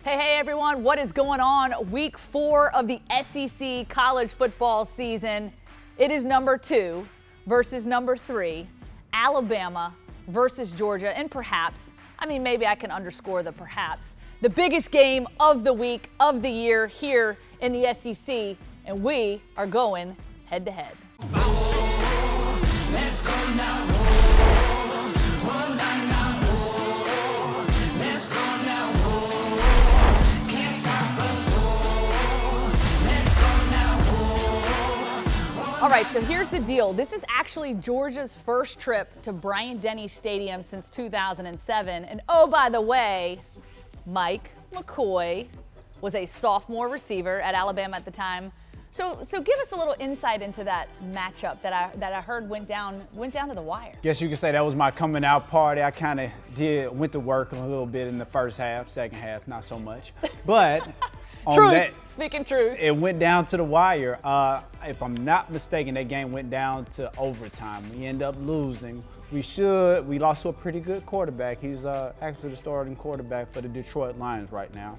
Hey everyone, what is going on? Week 4 of the SEC college football season. It is number 2 versus number 3, Alabama versus Georgia, and perhaps, maybe I can underscore the perhaps, the biggest game of the week, of the year here in the SEC, and we are going head to head. Let's go now. All right, so here's the deal. This is actually Georgia's first trip to Bryant-Denny Stadium since 2007. And oh, by the way, Mike McCoy was a sophomore receiver at Alabama at the time. So give us a little insight into that matchup that I heard went down to the wire. Guess you could say that was my coming out party. I kind of went to work a little bit in the first half, second half, not so much. But Speaking truth. It went down to the wire. If I'm not mistaken, that game went down to overtime. We end up losing. We lost to a pretty good quarterback. He's actually the starting quarterback for the Detroit Lions right now.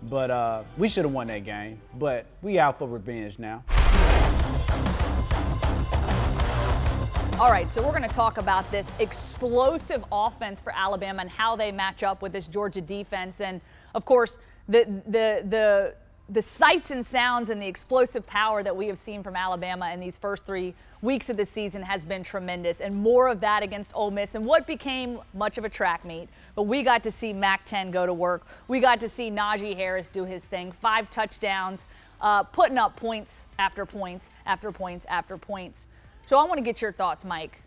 But we should have won that game. But we out for revenge now. All right, so we're going to talk about this explosive offense for Alabama and how they match up with this Georgia defense. And, of course, the sights and sounds and the explosive power that we have seen from Alabama in these first 3 weeks of the season has been tremendous, and more of that against Ole Miss and what became much of a track meet. But we got to see Mac-10 go to work. We got to see Najee Harris do his thing, 5 touchdowns, putting up points after points after points after points. So I want to get your thoughts, Mike.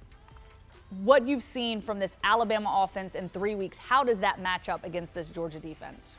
What you've seen from this Alabama offense in 3 weeks, how does that match up against this Georgia defense?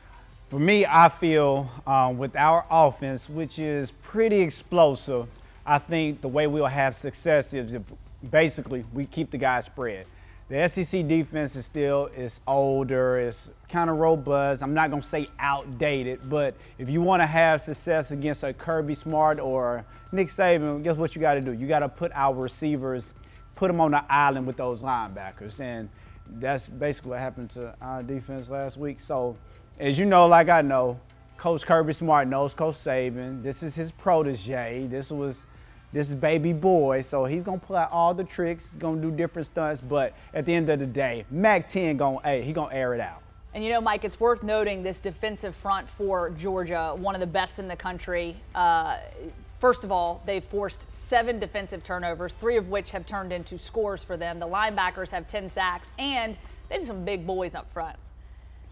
For me, I feel with our offense, which is pretty explosive, I think the way we'll have success is if basically we keep the guys spread. The SEC defense is older, it's kind of robust. I'm not going to say outdated, but if you want to have success against a Kirby Smart or Nick Saban, guess what you got to do? You got to put our receivers, put them on the island with those linebackers. And that's basically what happened to our defense last week. So, as you know, like I know, Coach Kirby Smart knows Coach Saban. This is his protege. This is baby boy. So he's going to pull out all the tricks, going to do different stunts. But at the end of the day, Mac-10 he going to air it out. And, Mike, it's worth noting this defensive front for Georgia, one of the best in the country. First of all, they've forced 7 defensive turnovers, 3 of which have turned into scores for them. The linebackers have 10 sacks, and they have some big boys up front.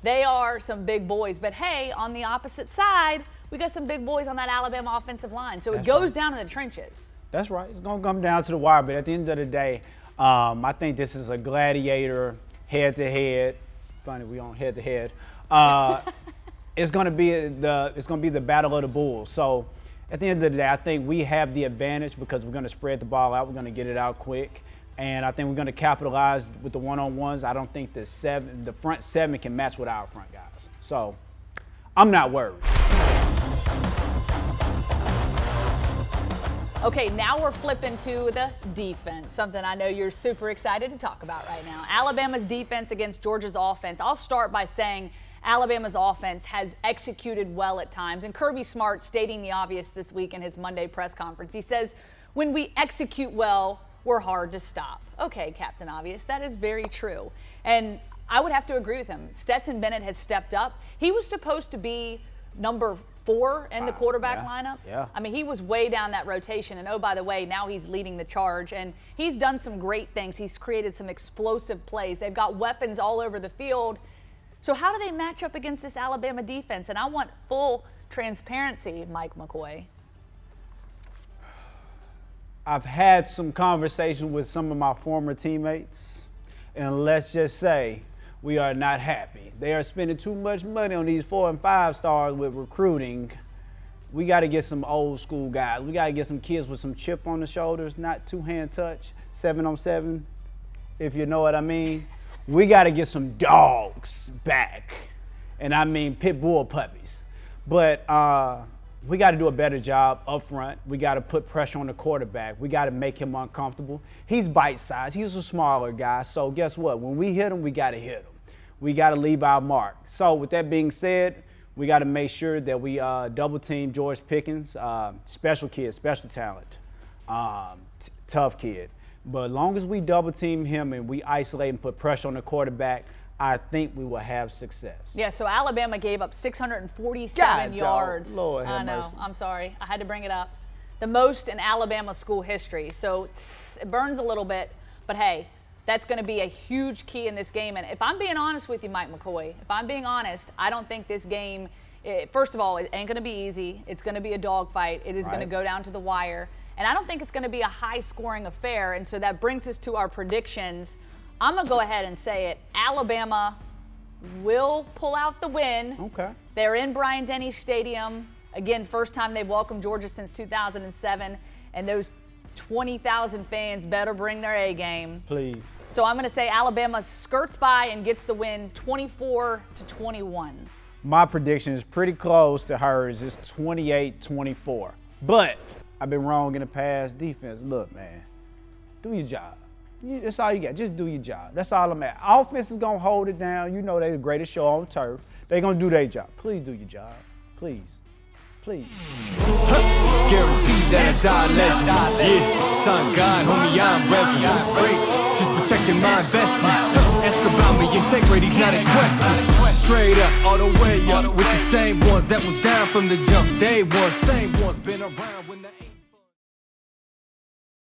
They are some big boys. But, hey, on the opposite side, we got some big boys on that Alabama offensive line. So it goes down in the trenches. That's right. It's going to come down to the wire. But at the end of the day, I think this is a gladiator head-to-head. Funny, we on head-to-head. It's going to be the battle of the bulls. So at the end of the day, I think we have the advantage because we're going to spread the ball out. We're going to get it out quick. And I think we're going to capitalize with the one-on-ones. I don't think the front 7 can match with our front guys. So I'm not worried. Okay, now we're flipping to the defense, something I know you're super excited to talk about right now. Alabama's defense against Georgia's offense. I'll start by saying Alabama's offense has executed well at times, and Kirby Smart stating the obvious this week in his Monday press conference. He says, when we execute well, we're hard to stop. Okay, Captain Obvious, that is very true. And I would have to agree with him. Stetson Bennett has stepped up. He was supposed to be number 4 in the quarterback lineup. Yeah. He was way down that rotation. And, oh, by the way, now he's leading the charge. And he's done some great things. He's created some explosive plays. They've got weapons all over the field. So how do they match up against this Alabama defense? And I want full transparency, Mike McCoy. I've had some conversation with some of my former teammates, and let's just say we are not happy. They are spending too much money on these 4 and 5 stars with recruiting. We got to get some old school guys. We got to get some kids with some chip on the shoulders, not 2-hand touch, 7-on-7, if you know what I mean. We got to get some dogs back, and I mean pit bull puppies. But we got to do a better job up front. We got to put pressure on the quarterback. We got to make him uncomfortable. He's bite-sized. He's a smaller guy. So guess what? When we hit him, we got to hit him. We got to leave our mark. So with that being said, We got to make sure that we double team George Pickens, special kid, special talent, tough kid. But as long as we double team him and we isolate and put pressure on the quarterback, I think we will have success. Yeah, so Alabama gave up 647 yards. Lord have I know, mercy. I'm sorry. I had to bring it up. The most in Alabama school history. So it burns a little bit, but hey, that's going to be a huge key in this game. And if I'm being honest with you, Mike McCoy, if I'm being honest, I don't think this game, first of all, it ain't going to be easy. It's going to be a dogfight. It is going to go down to the wire. And I don't think it's going to be a high-scoring affair. And so that brings us to our predictions. I'm going to go ahead and say it. Alabama will pull out the win. Okay. They're in Bryant-Denny Stadium. Again, first time they've welcomed Georgia since 2007. And those 20,000 fans better bring their A game. Please. So I'm going to say Alabama skirts by and gets the win 24-21. My prediction is pretty close to hers. It's 28-24. But I've been wrong in the past. Defense, look, man, do your job. That's all you got. Just do your job. That's all I'm at. Offense is going to hold it down. You know they're the greatest show on turf. They're going to do their job. Please do your job. Please. Please. It's guaranteed that I die a legend. Yeah, son God, homie, I'm reverend. Preach, just protecting my investment. Ask about me, integrity's not a question. Straight up, all the way up, with the same ones that was down from the jump. Day one, same ones been around when the